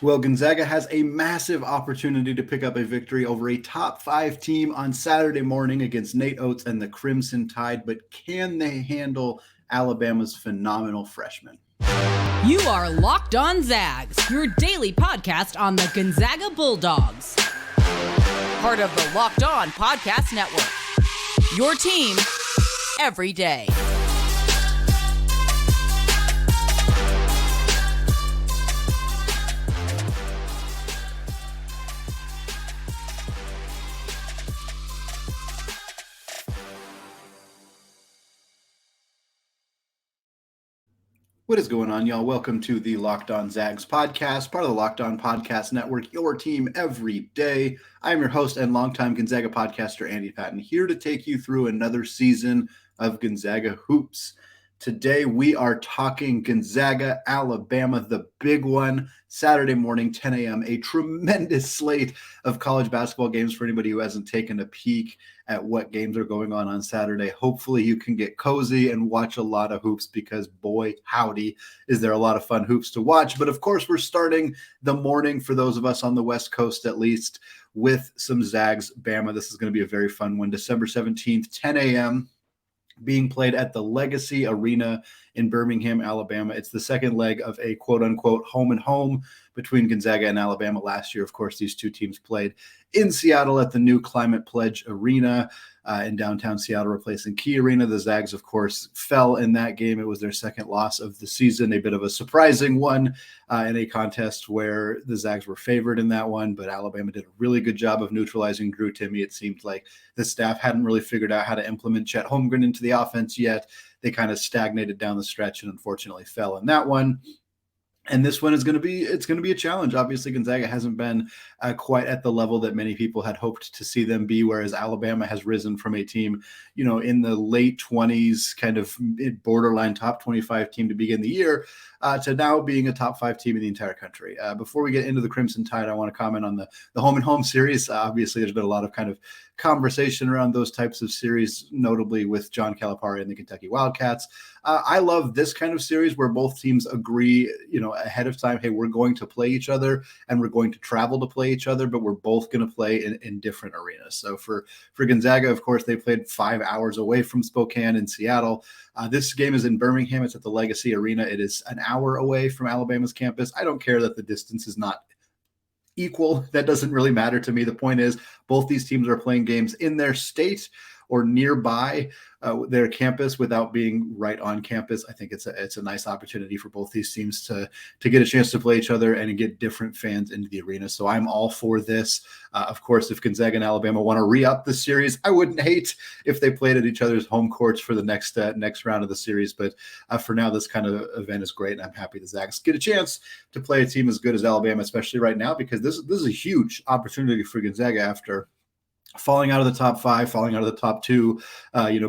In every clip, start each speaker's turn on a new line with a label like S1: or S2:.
S1: Well, Gonzaga has a massive opportunity to pick up a victory over a top 5 team on Saturday morning against Nate Oats and the Crimson Tide, but can they handle Alabama's phenomenal freshmen?
S2: You are Locked On Zags, your daily podcast on the Gonzaga Bulldogs. Part of the Locked On Podcast Network. Your team every day.
S1: What is going on, y'all? Welcome to the Locked On Zags podcast, part of the Locked On Podcast Network, your team every day. I'm your host and longtime Gonzaga podcaster, Andy Patton, here to take you through another season of Gonzaga Hoops. Today, we are talking Gonzaga, Alabama, the big one, Saturday morning, 10 a.m., a tremendous slate of college basketball games for anybody who hasn't taken a peek at what games are going on Saturday. Hopefully you can get cozy and watch a lot of hoops because, boy, howdy, is there a lot of fun hoops to watch. But, of course, we're starting the morning, for those of us on the West Coast at least, with some Zags, Bama. This is going to be a very fun one. December 17th, 10 a.m., being played at the Legacy Arena in Birmingham, Alabama. It's the second leg of a quote-unquote home and home between Gonzaga and Alabama. Last year, of course, these two teams played in Seattle at the new Climate Pledge Arena in downtown Seattle, replacing Key Arena. The Zags, of course, fell in that game. It was their second loss of the season, a bit of a surprising one in a contest where the Zags were favored in that one, but Alabama did a really good job of neutralizing Drew Timme. It seemed like the staff hadn't really figured out how to implement Chet Holmgren into the offense yet. They kind of stagnated down the stretch and unfortunately fell in that one. And this one is going to be a challenge. Obviously, Gonzaga hasn't been quite at the level that many people had hoped to see them be, whereas Alabama has risen from a team, in the late 20s, kind of borderline top 25 team to begin the year, to now being a top 5 team in the entire country. Before we get into the Crimson Tide, I want to comment on the home and home series. Obviously, there's been a lot of kind of conversation around those types of series, notably with John Calipari and the Kentucky Wildcats. I love this kind of series where both teams agree, ahead of time, hey, we're going to play each other and we're going to travel to play each other, but we're both going to play in different arenas. So for Gonzaga, of course, they played 5 hours away from Spokane in Seattle. This game is in Birmingham. It's at the Legacy Arena. It is an hour away from Alabama's campus. I don't care that the distance is not equal. That doesn't really matter to me. The point is both these teams are playing games in their state or nearby their campus without being right on campus. I think it's a nice opportunity for both these teams to get a chance to play each other and get different fans into the arena. So I'm all for this. Of course, if Gonzaga and Alabama want to re-up the series, I wouldn't hate if they played at each other's home courts for the next round of the series. But for now, this kind of event is great, and I'm happy the Zags get a chance to play a team as good as Alabama, especially right now, because this is a huge opportunity for Gonzaga after falling out of the top 5, falling out of the top 2,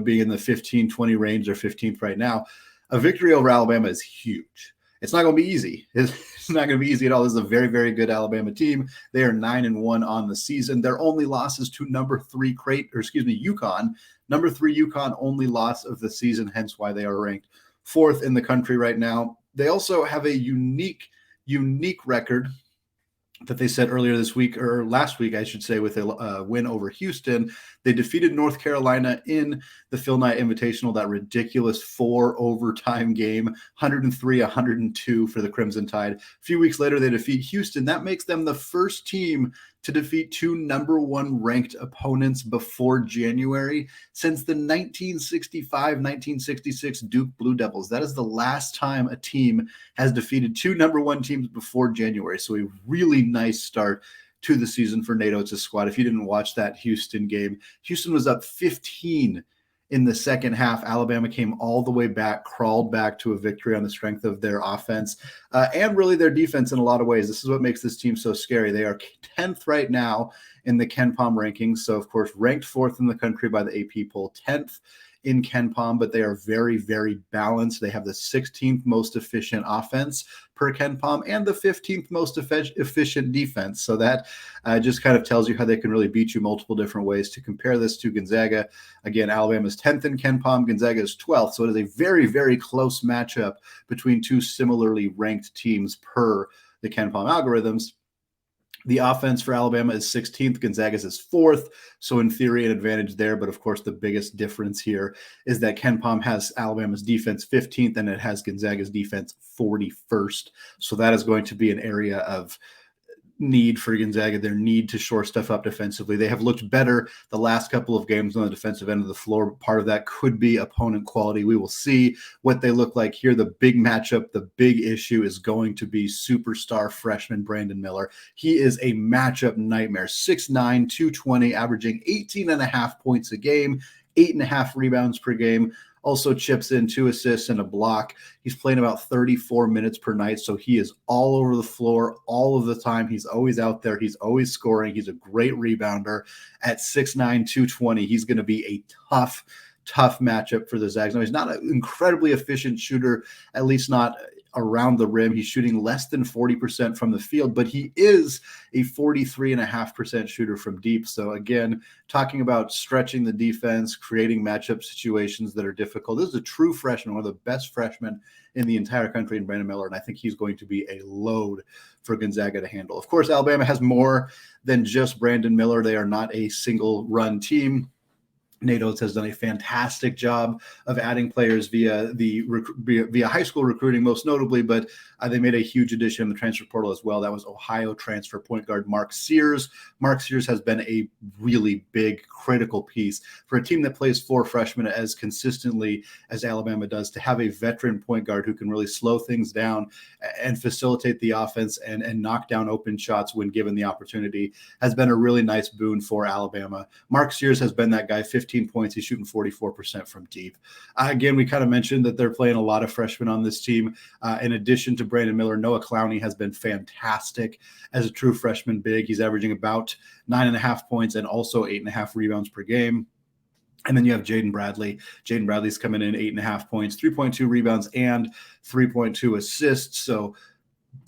S1: being in the 15-20 range or 15th right now. A victory over Alabama is huge. It's not going to be easy. It's not going to be easy at all. This is a very, very good Alabama team. They are 9-1 on the season. Their only loss is to UConn. Number 3 UConn, only loss of the season, hence why they are ranked 4th in the country right now. They also have a unique record that they said earlier this week, or last week, I should say, with a win over Houston. They defeated North Carolina in the Phil Knight Invitational, that ridiculous 4 overtime game, 103-102 for the Crimson Tide. A few weeks later, they defeat Houston. That makes them the first team to defeat 2 number 1 ranked opponents before January since the 1965-1966 Duke Blue Devils. That is the last time a team has defeated 2 number 1 teams before January. So a really nice start to the season for Nate Oats' squad. If you didn't watch that Houston game, Houston was up 15 in the second half. Alabama came all the way back, crawled back to a victory on the strength of their offense and really their defense in a lot of ways. This is what makes this team so scary. They are 10th right now in the KenPom rankings. So, of course, ranked 4th in the country by the AP poll, 10th in KenPom, but they are very, very balanced. They have the 16th most efficient offense per KenPom and the 15th most efficient defense. So that just kind of tells you how they can really beat you multiple different ways. To compare this to Gonzaga, again, Alabama's 10th in KenPom, Gonzaga is 12th. So it is a very, very close matchup between 2 similarly ranked teams per the KenPom algorithms. The offense for Alabama is 16th. Gonzaga's is 4th. So in theory, an advantage there. But of course, the biggest difference here is that KenPom has Alabama's defense 15th and it has Gonzaga's defense 41st. So that is going to be an area of need for Gonzaga, their need to shore stuff up defensively. They have looked better the last couple of games on the defensive end of the floor. Part of that could be opponent quality. We will see what they look like here. The big matchup, the big issue is going to be superstar freshman Brandon Miller. He is a matchup nightmare. 6'9", 220, averaging 18.5 points a game, 8.5 rebounds per game. Also chips in 2 assists and a block. He's playing about 34 minutes per night, so he is all over the floor all of the time. He's always out there. He's always scoring. He's a great rebounder. At 6'9", 220, he's going to be a tough matchup for the Zags. Now, he's not an incredibly efficient shooter, at least not around the rim. He's shooting less than 40% from the field, but he is a 43.5% shooter from deep. So again, talking about stretching the defense, creating matchup situations that are difficult. This is a true freshman, one of the best freshmen in the entire country in Brandon Miller, and I think he's going to be a load for Gonzaga to handle. Of course, Alabama has more than just Brandon Miller. They are not a single run team. Nate Oats has done a fantastic job of adding players via high school recruiting, most notably, but they made a huge addition in the transfer portal as well. That was Ohio transfer point guard Mark Sears. Mark Sears has been a really big, critical piece for a team that plays 4 freshmen as consistently as Alabama does. To have a veteran point guard who can really slow things down and facilitate the offense and knock down open shots when given the opportunity has been a really nice boon for Alabama. Mark Sears has been that guy. 15 points. He's shooting 44% from deep. Again, we kind of mentioned that they're playing a lot of freshmen on this team. In addition to Brandon Miller, Noah Clowney has been fantastic as a true freshman big. He's averaging about 9.5 points and also 8.5 rebounds per game. And then you have Jaden Bradley. Jaden Bradley's coming in 8.5 points, 3.2 rebounds, and 3.2 assists. So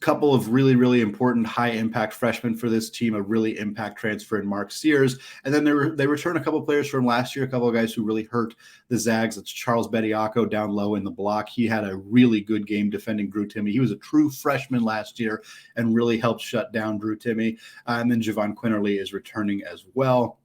S1: couple of really, really important high-impact freshmen for this team, a really impact transfer in Mark Sears. And then they return a couple of players from last year, a couple of guys who really hurt the Zags. It's Charles Bediako down low in the block. He had a really good game defending Drew Timme. He was a true freshman last year and really helped shut down Drew Timme. And then Javon Quinterly is returning as well.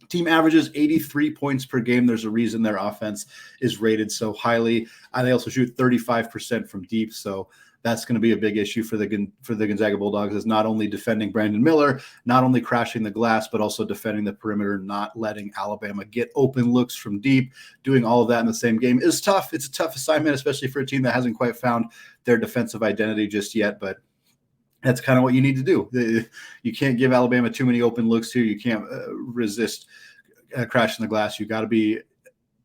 S1: Team averages 83 points per game. There's a reason their offense is rated so highly. They also shoot 35% from deep, so that's going to be a big issue for the Gonzaga Bulldogs, is not only defending Brandon Miller, not only crashing the glass, but also defending the perimeter, not letting Alabama get open looks from deep. Doing all of that in the same game is tough. It's a tough assignment, especially for a team that hasn't quite found their defensive identity just yet, but that's kind of what you need to do. You can't give Alabama too many open looks here. You can't resist crashing the glass. You got to be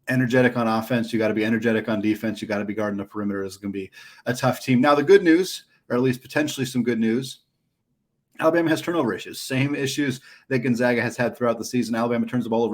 S1: energetic on offense. You got to be energetic on defense. You got to be guarding the perimeter. It's going to be a tough team. Now, the good news, or at least potentially some good news, Alabama has turnover issues. Same issues that Gonzaga has had throughout the season. Alabama turns the ball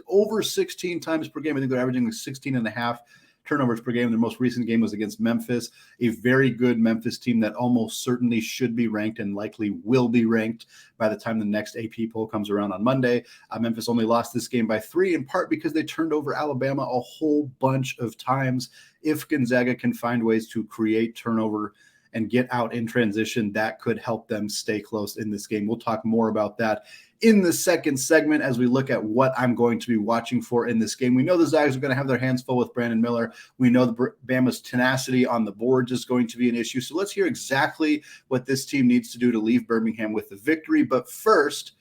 S1: over 16 times per game. I think they're averaging 16.5 turnovers per game. Their most recent game was against Memphis, a very good Memphis team that almost certainly should be ranked and likely will be ranked by the time the next AP poll comes around on Monday. Memphis only lost this game by 3, in part because they turned over Alabama a whole bunch of times. If Gonzaga can find ways to create turnover and get out in transition, that could help them stay close in this game. We'll talk more about that in the second segment as we look at what I'm going to be watching for in this game. We know the Zags are going to have their hands full with Brandon Miller. We know the Bama's tenacity on the boards is going to be an issue. So let's hear exactly what this team needs to do to leave Birmingham with the victory. But first,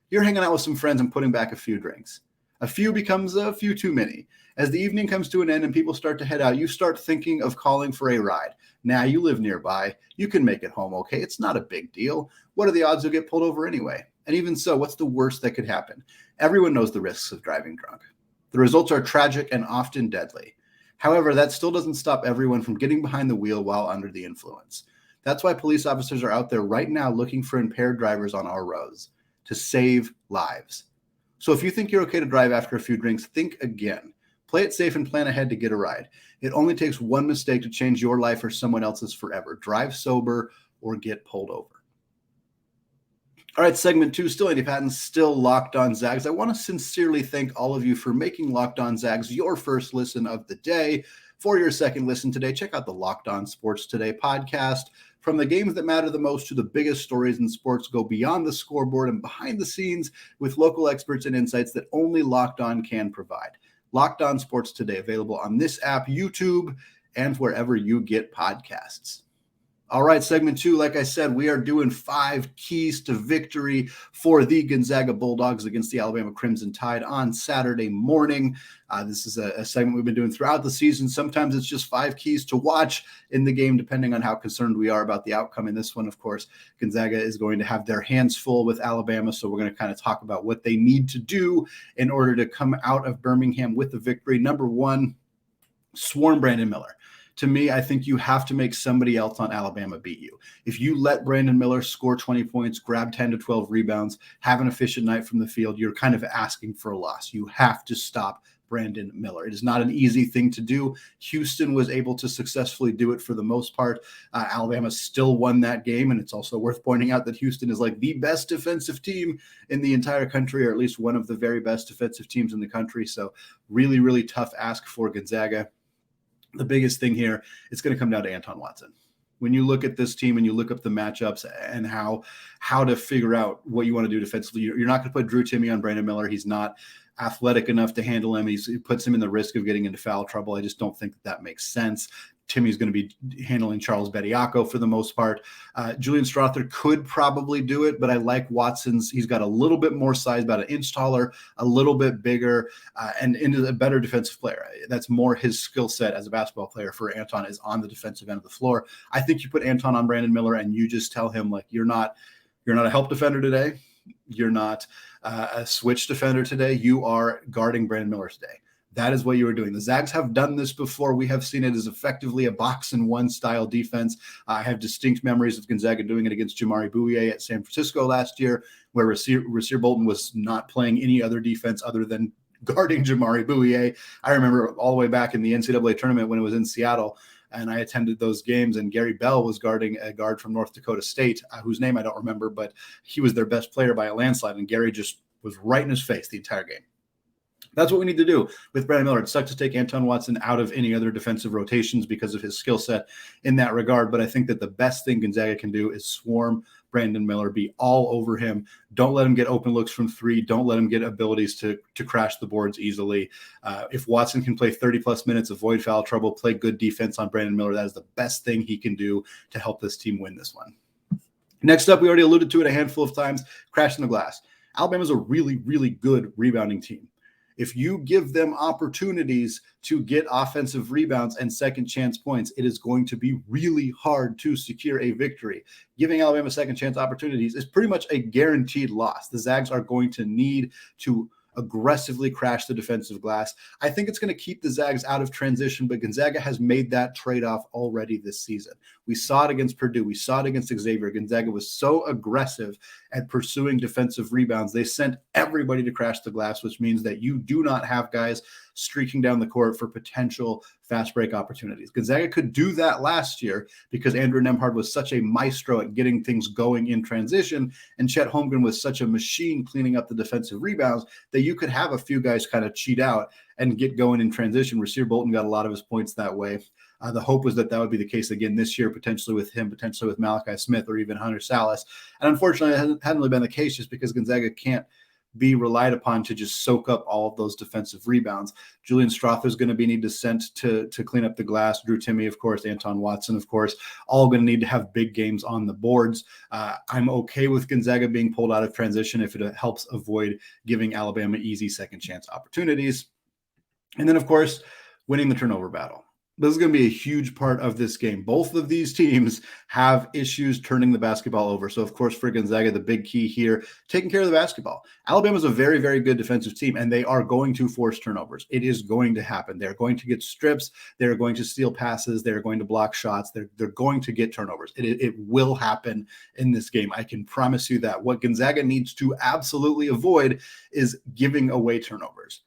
S1: you're hanging out with some friends and putting back a few drinks. A few becomes a few too many. As the evening comes to an end and people start to head out, you start thinking of calling for a ride. Now, you live nearby. You can make it home, okay? It's not a big deal. What are the odds you'll get pulled over anyway? And even so, what's the worst that could happen? Everyone knows the risks of driving drunk. The results are tragic and often deadly. However, that still doesn't stop everyone from getting behind the wheel while under the influence. That's why police officers are out there right now looking for impaired drivers on our roads to save lives. So if you think you're okay to drive after a few drinks, think again. Play it safe and plan ahead to get a ride. It only takes one mistake to change your life or someone else's forever. Drive sober or get pulled over. All right, segment 2, still Andy Patton, still Locked On Zags. I want to sincerely thank all of you for making Locked On Zags your first listen of the day. For your second listen today, check out the Locked On Sports Today podcast. From the games that matter the most to the biggest stories in sports, go beyond the scoreboard and behind the scenes with local experts and insights that only Locked On can provide. Locked On Sports Today, available on this app, YouTube, and wherever you get podcasts. All right, segment 2, like I said, we are doing 5 keys to victory for the Gonzaga Bulldogs against the Alabama Crimson Tide on Saturday morning. This is a segment we've been doing throughout the season. Sometimes it's just 5 keys to watch in the game, depending on how concerned we are about the outcome. In this one, of course, Gonzaga is going to have their hands full with Alabama, so we're going to kind of talk about what they need to do in order to come out of Birmingham with the victory. Number 1, swarm Brandon Miller. To me, I think you have to make somebody else on Alabama beat you. If you let Brandon Miller score 20 points, grab 10 to 12 rebounds, have an efficient night from the field, you're kind of asking for a loss. You have to stop Brandon Miller. It is not an easy thing to do. Houston was able to successfully do it for the most part. Alabama still won that game, and it's also worth pointing out that Houston is like the best defensive team in the entire country, or at least one of the very best defensive teams in the country. So really, really tough ask for Gonzaga. The biggest thing here, it's going to come down to Anton Watson. When you look at this team and you look up the matchups and how to figure out what you want to do defensively, you're not going to put Drew Timme on Brandon Miller. He's not athletic enough to handle him. He puts him in the risk of getting into foul trouble. I just don't think that makes sense. Timmy's going to be handling Charles Bediako for the most part. Julian Strawther could probably do it, but I like Watson's. He's got a little bit more size, about an inch taller, a little bit bigger, and into a better defensive player. That's more his skill set as a basketball player for Anton, is on the defensive end of the floor. I think you put Anton on Brandon Miller and you just tell him, like, you're not a help defender today. You're not a switch defender today. You are guarding Brandon Miller today. That is what you are doing. The Zags have done this before. We have seen it as effectively a box-and-one style defense. I have distinct memories of Gonzaga doing it against Jamari Bouye at San Francisco last year, where Rasir Bolton was not playing any other defense other than guarding Jamari Bouye. I remember all the way back in the NCAA tournament when it was in Seattle, and I attended those games, and Gary Bell was guarding a guard from North Dakota State, whose name I don't remember, but he was their best player by a landslide, and Gary just was right in his face the entire game. That's what we need to do with Brandon Miller. It sucks to take Anton Watson out of any other defensive rotations because of his skill set in that regard. But I think that the best thing Gonzaga can do is swarm Brandon Miller, be all over him. Don't let him get open looks from 3. Don't let him get abilities to crash the boards easily. If Watson can play 30-plus minutes, avoid foul trouble, play good defense on Brandon Miller, that is the best thing he can do to help this team win this one. Next up, we already alluded to it a handful of times, crashing the glass. Alabama's a really, really good rebounding team. If you give them opportunities to get offensive rebounds and second chance points, it is going to be really hard to secure a victory. Giving Alabama second chance opportunities is pretty much a guaranteed loss. The Zags are going to need to aggressively crash the defensive glass. I think it's going to keep the Zags out of transition, but Gonzaga has made that trade-off already this season. We saw it against Purdue. We saw it against Xavier. Gonzaga was so aggressive at pursuing defensive rebounds. They sent everybody to crash the glass, which means that you do not have guys streaking down the court for potential fast break opportunities. Gonzaga could do that last year because Andrew Nembhard was such a maestro at getting things going in transition, and Chet Holmgren was such a machine cleaning up the defensive rebounds that you could have a few guys kind of cheat out and get going in transition. Rasir Bolton got a lot of his points that way. The hope was that would be the case again this year, potentially with him, potentially with Malachi Smith or even Hunter Salas. And unfortunately, it hadn't really been the case just because Gonzaga can't be relied upon to just soak up all of those defensive rebounds. Julian Strawther is going to be needed to send to clean up the glass. Drew Timme, of course, Anton Watson, of course, all going to need to have big games on the boards. I'm okay with Gonzaga being pulled out of transition if it helps avoid giving Alabama easy second chance opportunities. And then, of course, winning the turnover battle. This is going to be a huge part of this game. Both of these teams have issues turning the basketball over. So, of course, for Gonzaga, the big key here, taking care of the basketball. Alabama's a very, very good defensive team, and they are going to force turnovers. It is going to happen. They're going to get strips. They're going to steal passes. They're going to block shots. They're going to get turnovers. It will happen in this game. I can promise you that. What Gonzaga needs to absolutely avoid is giving away turnovers.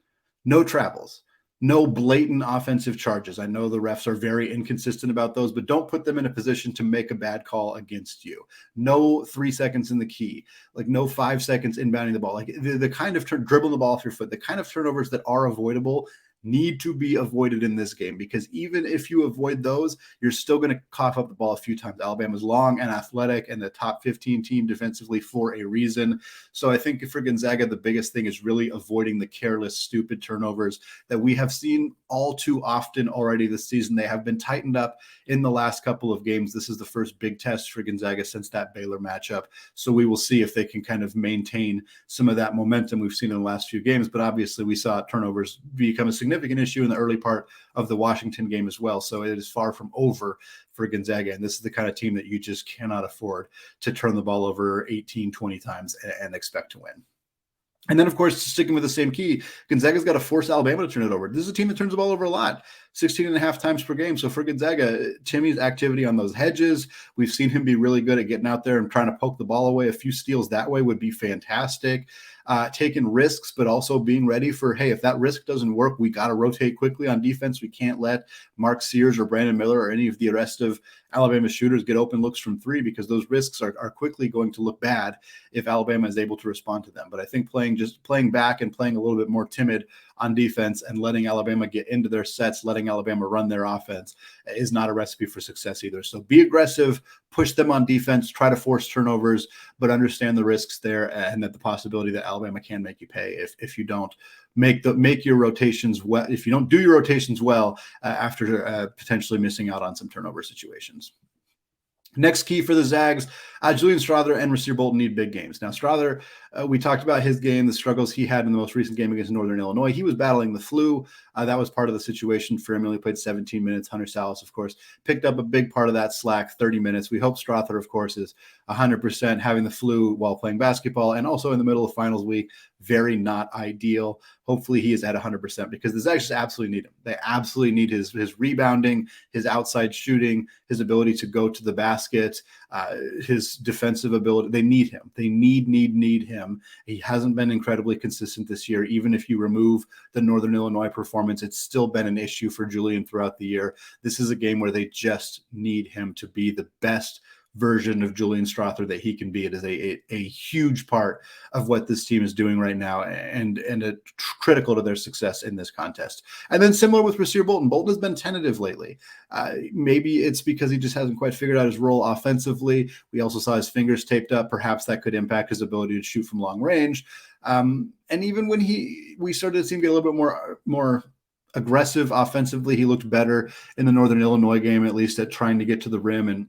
S1: No travels. No blatant offensive charges. I know the refs are very inconsistent about those, but don't put them in a position to make a bad call against you. No 3 seconds in the key, like no 5 seconds inbounding the ball, like the kind of dribbling the ball off your foot, the kind of turnovers that are avoidable need to be avoided in this game, because even if you avoid those, you're still going to cough up the ball a few times. Alabama's long and athletic and the top 15 team defensively for a reason. So I think for Gonzaga, the biggest thing is really avoiding the careless, stupid turnovers that we have seen all too often already this season. They have been tightened up in the last couple of games. This is the first big test for Gonzaga since that Baylor matchup. So we will see if they can kind of maintain some of that momentum we've seen in the last few games. But obviously we saw turnovers become a significant issue in the early part of the Washington game as well. So it is far from over for Gonzaga. And this is the kind of team that you just cannot afford to turn the ball over 18, 20 times and expect to win. And then, of course, sticking with the same key, Gonzaga's got to force Alabama to turn it over. This is a team that turns the ball over a lot, 16.5 times per game. So for Gonzaga, Timmy's activity on those hedges, we've seen him be really good at getting out there and trying to poke the ball away. A few steals that way would be fantastic. Taking risks, but also being ready for, hey, if that risk doesn't work, we got to rotate quickly on defense. We can't let Mark Sears or Brandon Miller or any of the rest of Alabama shooters get open looks from three, because those risks are quickly going to look bad if Alabama is able to respond to them. But I think playing back and playing a little bit more timid on defense and letting Alabama get into their sets, letting Alabama run their offense is not a recipe for success either. So be aggressive, push them on defense, try to force turnovers, but understand the risks there and that the possibility that Alabama can make you pay if you don't make your rotations well, if you don't do your rotations well after potentially missing out on some turnover situations. Next key for the Zags, Julian Strawther and Rasir Bolton need big games. Now, Strawther, we talked about his game, the struggles he had in the most recent game against Northern Illinois. He was battling the flu. That was part of the situation for him. He only played 17 minutes. Hunter Salas, of course, picked up a big part of that slack, 30 minutes. We hope Strawther, of course, is 100%. Having the flu while playing basketball and also in the middle of finals week, very not ideal. Hopefully he is at 100%, because the Zags just absolutely need him. They absolutely need his rebounding, his outside shooting, his ability to go to the basket, his defensive ability. They need him. They need him. He hasn't been incredibly consistent this year. Even if you remove the Northern Illinois performance, it's still been an issue for Julian throughout the year. This is a game where they just need him to be the best version of Julian Strawther that he can be. It is a huge part of what this team is doing right now and critical to their success in this contest. And then similar with Rasir Bolton. Bolton has been tentative lately. Maybe it's because he just hasn't quite figured out his role offensively. We also saw his fingers taped up. Perhaps that could impact his ability to shoot from long range. And even when we started to see him get a little bit more aggressive offensively, he looked better in the Northern Illinois game, at least at trying to get to the rim and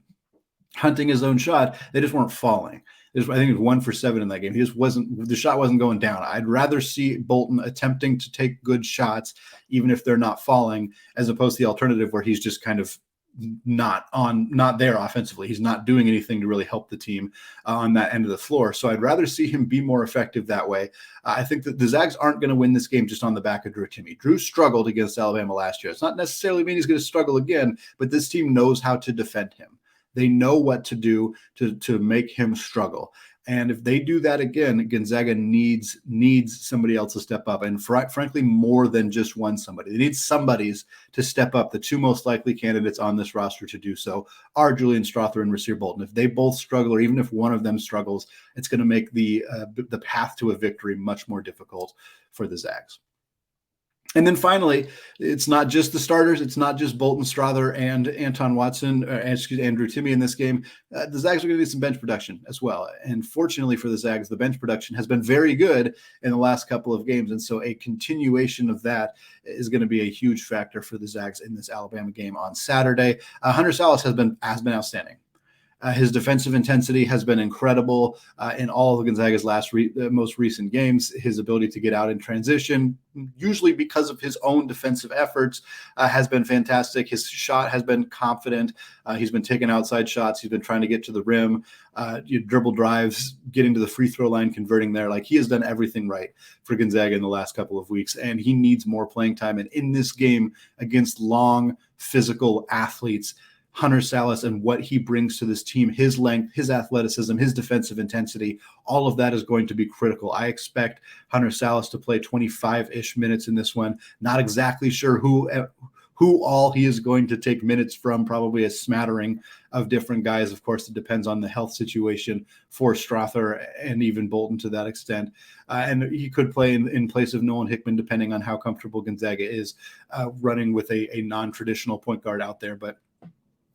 S1: hunting his own shot. They just weren't falling. I think it was 1 for 7 in that game. The shot wasn't going down. I'd rather see Bolton attempting to take good shots, even if they're not falling, as opposed to the alternative where he's just kind of not there offensively. He's not doing anything to really help the team on that end of the floor. So I'd rather see him be more effective that way. I think that the Zags aren't going to win this game just on the back of Drew Timme. Drew struggled against Alabama last year. It's not necessarily mean he's going to struggle again, but this team knows how to defend him. They know what to do to make him struggle. And if they do that again, Gonzaga needs somebody else to step up. And frankly, more than just one somebody. They need somebodies to step up. The two most likely candidates on this roster to do so are Julian Strawther and Rasir Bolton. If they both struggle, or even if one of them struggles, it's going to make the path to a victory much more difficult for the Zags. And then finally, it's not just the starters. It's not just Bolton, Strawther, and Anton Watson, Andrew Timme in this game. The Zags are going to need some bench production as well. And fortunately for the Zags, the bench production has been very good in the last couple of games. And so a continuation of that is going to be a huge factor for the Zags in this Alabama game on Saturday. Hunter Salas has been outstanding. His defensive intensity has been incredible in all of Gonzaga's most recent games. His ability to get out in transition, usually because of his own defensive efforts, has been fantastic. His shot has been confident. He's been taking outside shots. He's been trying to get to the rim, dribble drives, getting to the free throw line, converting there. Like, he has done everything right for Gonzaga in the last couple of weeks, and he needs more playing time. And in this game against long, physical athletes, Hunter Salas and what he brings to this team, his length, his athleticism, his defensive intensity, all of that is going to be critical. I expect Hunter Salas to play 25-ish minutes in this one. Not exactly sure who who all he is going to take minutes from, probably a smattering of different guys. Of course, it depends on the health situation for Strawther and even Bolton to that extent. And he could play in place of Nolan Hickman, depending on how comfortable Gonzaga is running with a non-traditional point guard out there. But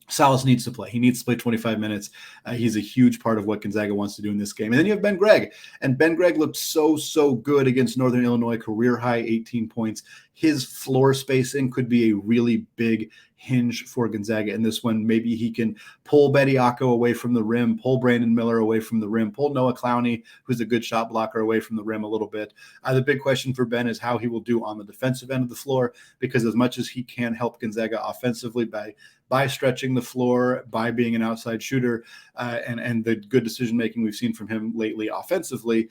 S1: Salas needs to play. He needs to play 25 minutes. He's a huge part of what Gonzaga wants to do in this game. And then you have Ben Gregg. And Ben Gregg looked so good against Northern Illinois, career high 18 points. His floor spacing could be a really big hinge for Gonzaga in this one. Maybe he can pull Bediako away from the rim, pull Brandon Miller away from the rim, pull Noah Clowney, who's a good shot blocker, away from the rim a little bit. The big question for Ben is how he will do on the defensive end of the floor, because as much as he can help Gonzaga offensively by stretching the floor, by being an outside shooter, and the good decision-making we've seen from him lately offensively,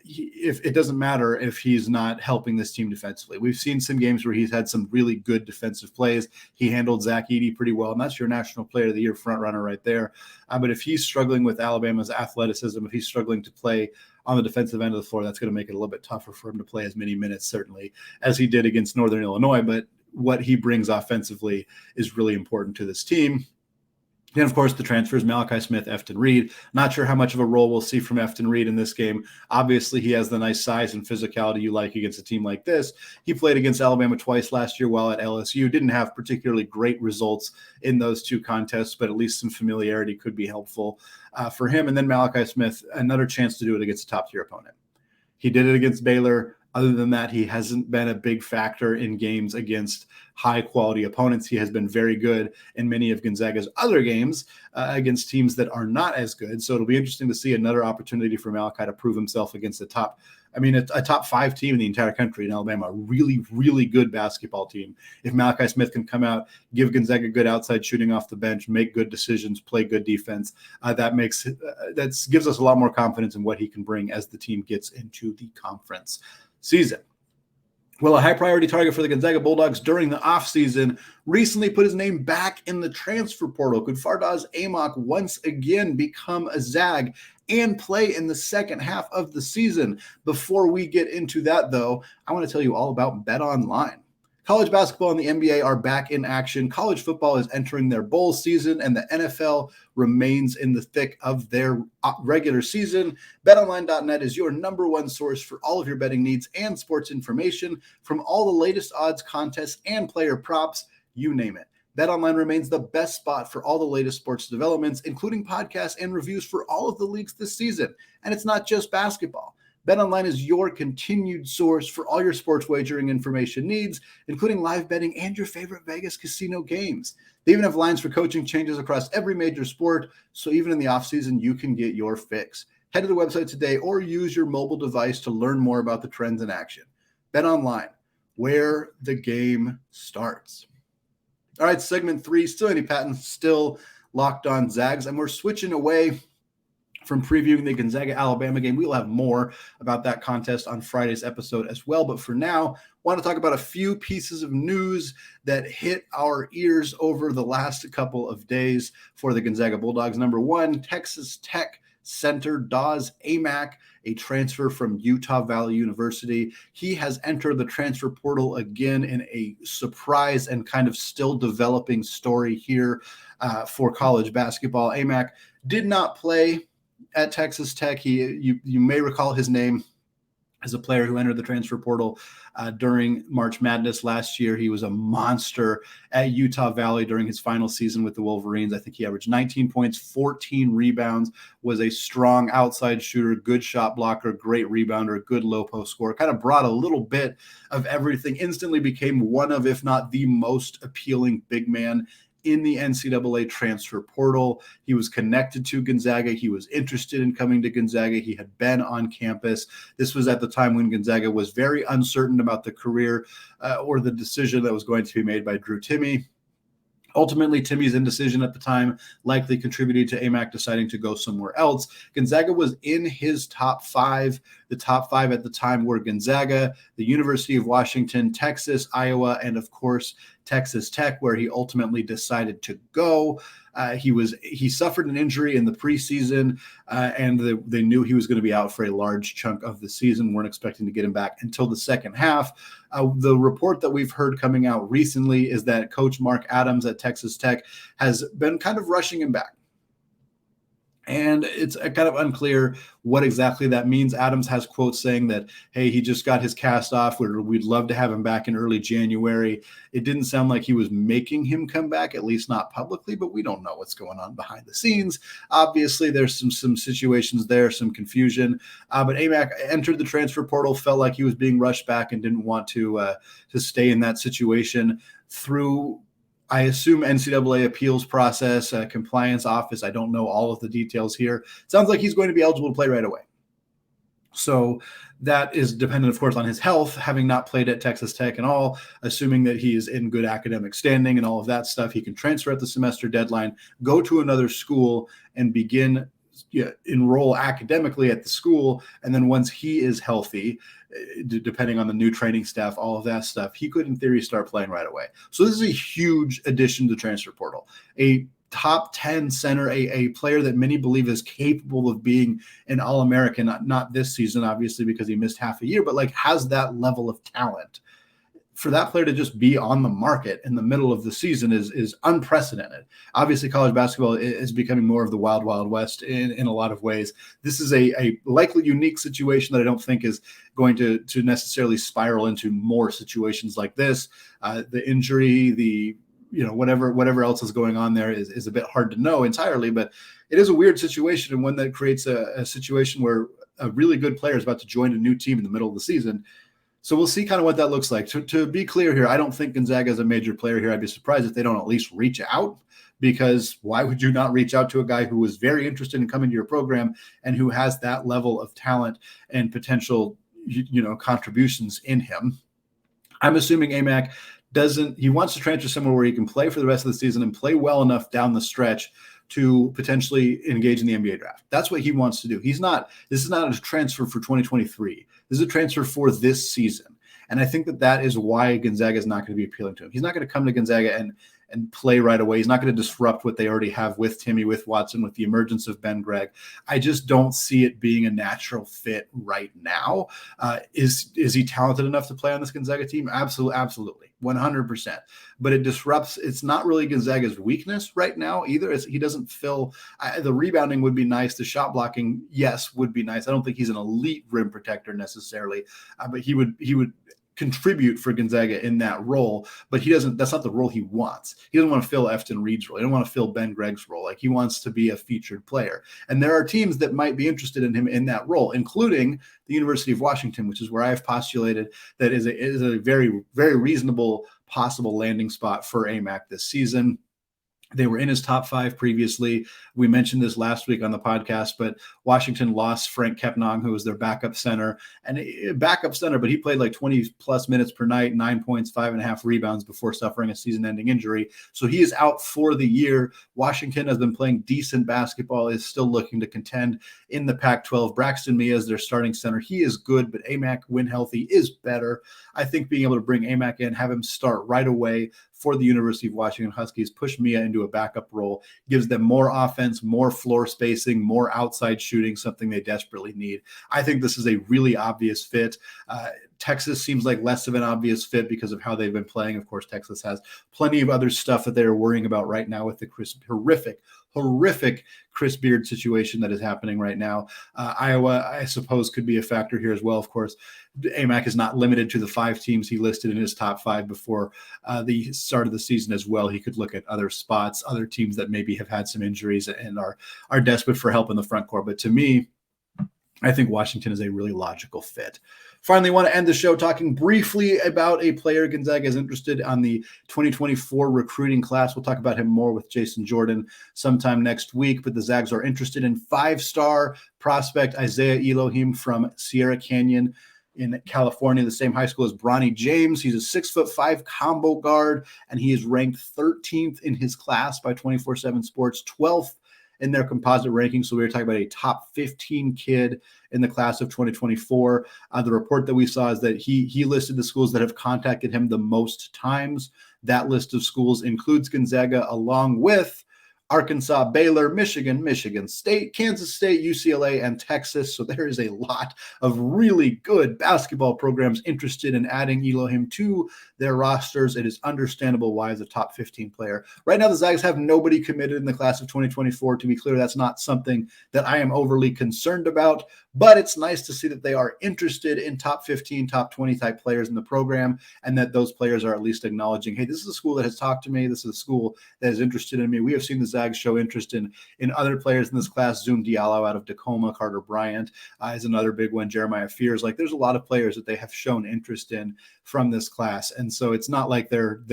S1: if it doesn't matter if he's not helping this team defensively. We've seen some games where he's had some really good defensive plays. He handled Zach Edey pretty well, and that's your National Player of the Year front runner right there. But if he's struggling with Alabama's athleticism, if he's struggling to play on the defensive end of the floor, that's going to make it a little bit tougher for him to play as many minutes, certainly, as he did against Northern Illinois. But what he brings offensively is really important to this team. And, of course, the transfers, Malachi Smith, Efton Reed. Not sure how much of a role we'll see from Efton Reed in this game. Obviously, he has the nice size and physicality you like against a team like this. He played against Alabama twice last year while at LSU. Didn't have particularly great results in those two contests, but at least some familiarity could be helpful for him. And then Malachi Smith, another chance to do it against a top-tier opponent. He did it against Baylor. Other than that, he hasn't been a big factor in games against high-quality opponents. He has been very good in many of Gonzaga's other games against teams that are not as good. So it'll be interesting to see another opportunity for Malachi to prove himself against a top 5 team in the entire country in Alabama, a really, really good basketball team. If Malachi Smith can come out, give Gonzaga good outside shooting off the bench, make good decisions, play good defense, that gives us a lot more confidence in what he can bring as the team gets into the conference season. Well, a high priority target for the Gonzaga Bulldogs during the offseason recently put his name back in the transfer portal. Could Fardaws Aimaq once again become a Zag and play in the second half of the season? Before we get into that, though, I want to tell you all about BetOnline. College basketball and the NBA are back in action. College football is entering their bowl season, and the NFL remains in the thick of their regular season. BetOnline.net is your number one source for all of your betting needs and sports information, from all the latest odds, contests, and player props, you name it. BetOnline remains the best spot for all the latest sports developments, including podcasts and reviews for all of the leagues this season. And it's not just basketball. BetOnline is your continued source for all your sports wagering information needs, including live betting and your favorite Vegas casino games. They even have lines for coaching changes across every major sport, so even in the offseason, you can get your fix. Head to the website today or use your mobile device to learn more about the trends in action. BetOnline, where the game starts. All right, segment 3, still Andy Patton, still locked on Zags, and we're switching away from previewing the Gonzaga-Alabama game. We will have more about that contest on Friday's episode as well. But for now, I want to talk about a few pieces of news that hit our ears over the last couple of days for the Gonzaga Bulldogs. Number one, Texas Tech center Fardaws Aimaq, a transfer from Utah Valley University. He has entered the transfer portal again in a surprise and kind of still developing story here for college basketball. Aimaq did not play at Texas Tech. You may recall his name as a player who entered the transfer portal during March Madness last year. He was a monster at Utah Valley during his final season with the Wolverines. I think he averaged 19 points, 14 rebounds, was a strong outside shooter, good shot blocker, great rebounder, good low post scorer, kind of brought a little bit of everything, instantly became one of, if not the most appealing big man in the NCAA transfer portal. He was connected to Gonzaga. He was interested in coming to Gonzaga. He had been on campus. This was at the time when Gonzaga was very uncertain about the career or the decision that was going to be made by Drew Timme. Ultimately, Timmy's indecision at the time likely contributed to Aimaq deciding to go somewhere else. Gonzaga was in his top 5. The top 5 at the time were Gonzaga, the University of Washington, Texas, Iowa, and of course, Texas Tech, where he ultimately decided to go. He suffered an injury in the preseason, and they knew he was going to be out for a large chunk of the season. Weren't expecting to get him back until the second half. The report that we've heard coming out recently is that Coach Mark Adams at Texas Tech has been kind of rushing him back. And it's kind of unclear what exactly that means. Adams has quotes saying that, hey, he just got his cast off. We'd love to have him back in early January. It didn't sound like he was making him come back, at least not publicly, but we don't know what's going on behind the scenes. Obviously, there's some situations there, some confusion. But Aimaq entered the transfer portal, felt like he was being rushed back and didn't want to stay in that situation through, I assume, NCAA appeals process, compliance office. I don't know all of the details here. It sounds like he's going to be eligible to play right away. So that is dependent, of course, on his health, having not played at Texas Tech and all, assuming that he is in good academic standing and all of that stuff. He can transfer at the semester deadline, go to another school, and begin enroll academically at the school. And then once he is healthy, depending on the new training staff, all of that stuff, he could in theory start playing right away. So this is a huge addition to the transfer portal, a top 10 center, a player that many believe is capable of being an All-American, not this season, obviously, because he missed half a year, but like has that level of talent. For that player to just be on the market in the middle of the season is unprecedented. Obviously, college basketball is becoming more of the wild, wild west in a lot of ways. This is a likely unique situation that I don't think is going to necessarily spiral into more situations like this. The injury, whatever else is going on there is a bit hard to know entirely, but it is a weird situation and one that creates a situation where a really good player is about to join a new team in the middle of the season. So we'll see kind of what that looks like. To be clear here, I don't think Gonzaga is a major player here. I'd be surprised if they don't at least reach out, because why would you not reach out to a guy who was very interested in coming to your program and who has that level of talent and potential, contributions in him? I'm assuming Aimaq he wants to transfer somewhere where he can play for the rest of the season and play well enough down the stretch to potentially engage in the NBA draft. That's what he wants to do. This is not a transfer for 2023. This is a transfer for this season. And I think that is why Gonzaga is not going to be appealing to him. He's not going to come to Gonzaga and play right away. He's not going to disrupt what they already have with Timmy, with Watson, with the emergence of Ben Gregg. I just don't see it being a natural fit right now. Is he talented enough to play on this Gonzaga team? Absolutely, 100%. But it disrupts. It's not really Gonzaga's weakness right now either. He doesn't fill. The rebounding would be nice. The shot blocking, yes, would be nice. I don't think he's an elite rim protector necessarily, but he would contribute for Gonzaga in that role, but that's not the role he wants. He doesn't want to fill Efton Reed's role. He doesn't want to fill Ben Gregg's role. Like, he wants to be a featured player. And there are teams that might be interested in him in that role, including the University of Washington, which is where I've postulated that is a very, very reasonable possible landing spot for Aimaq this season. They were in his top 5 previously. We mentioned this last week on the podcast, but Washington lost Frank Kepnang, who was their backup center, but he played like 20 plus minutes per night, 9 points, 5.5 rebounds before suffering a season-ending injury. So he is out for the year. Washington has been playing decent basketball, is still looking to contend in the Pac-12. Braxton Mia is their starting center. He is good, but Aimaq, when healthy, is better. I think being able to bring Aimaq in, have him start right away for the University of Washington Huskies, push Mia into a backup role, gives them more offense, more floor spacing, more outside shooting, something they desperately need. I think this is a really obvious fit. Texas seems like less of an obvious fit because of how they've been playing. Of course, Texas has plenty of other stuff that they're worrying about right now with the horrific Chris Beard situation that is happening right now. Iowa, I suppose, could be a factor here as well. Of course, Aimaq is not limited to the 5 teams he listed in his top 5 before the start of the season as well. He could look at other spots, other teams that maybe have had some injuries and are desperate for help in the front court. But to me, I think Washington is a really logical fit. Finally, want to end the show talking briefly about a player Gonzaga is interested on the 2024 recruiting class. We'll talk about him more with Jason Jordan sometime next week, but the Zags are interested in 5-star prospect Isaiah Elohim from Sierra Canyon in California, the same high school as Bronny James. He's a 6'5" combo guard, and he is ranked 13th in his class by 24/7 Sports, 12th in their composite ranking. So we were talking about a top 15 kid in the class of 2024. The report that we saw is that he listed the schools that have contacted him the most times. That list of schools includes Gonzaga, along with Arkansas, Baylor, Michigan, Michigan State, Kansas State, UCLA, and Texas. So there is a lot of really good basketball programs interested in adding Elohim to their rosters. It is understandable why he's a top 15 player. Right now, the Zags have nobody committed in the class of 2024. To be clear, that's not something that I am overly concerned about, but it's nice to see that they are interested in top 15, top 20 type players in the program, and that those players are at least acknowledging, hey, this is a school that has talked to me. This is a school that is interested in me. We have seen the Zags show interest in other players in this class. Zoom Diallo out of Tacoma, Carter Bryant is another big one. Jeremiah Fears. Like, there's a lot of players that they have shown interest in from this class, and so it's not like they're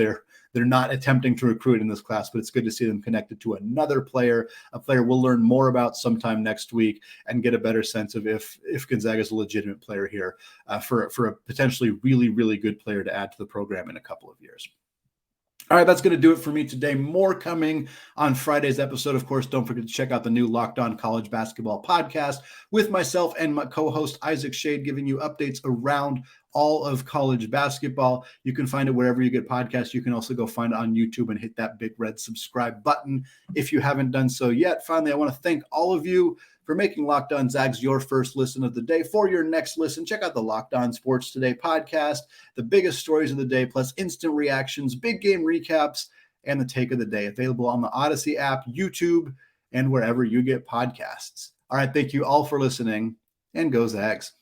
S1: not attempting to recruit in this class, but it's good to see them connected to another player, a player we'll learn more about sometime next week and get a better sense of if Gonzaga is a legitimate player here for a potentially really, really good player to add to the program in a couple of years. All right, that's going to do it for me today. More coming on Friday's episode. Of course, don't forget to check out the new Locked On College Basketball podcast with myself and my co-host Isaac Shade, giving you updates around all of college basketball. You can find it wherever you get podcasts. You can also go find it on YouTube and hit that big red subscribe button if you haven't done so yet. Finally, I want to thank all of you for making Locked On Zags your first listen of the day. For your next listen, check out the Locked On Sports Today podcast, the biggest stories of the day, plus instant reactions, big game recaps, and the take of the day. Available on the Odyssey app, YouTube, and wherever you get podcasts. All right, thank you all for listening, and go Zags.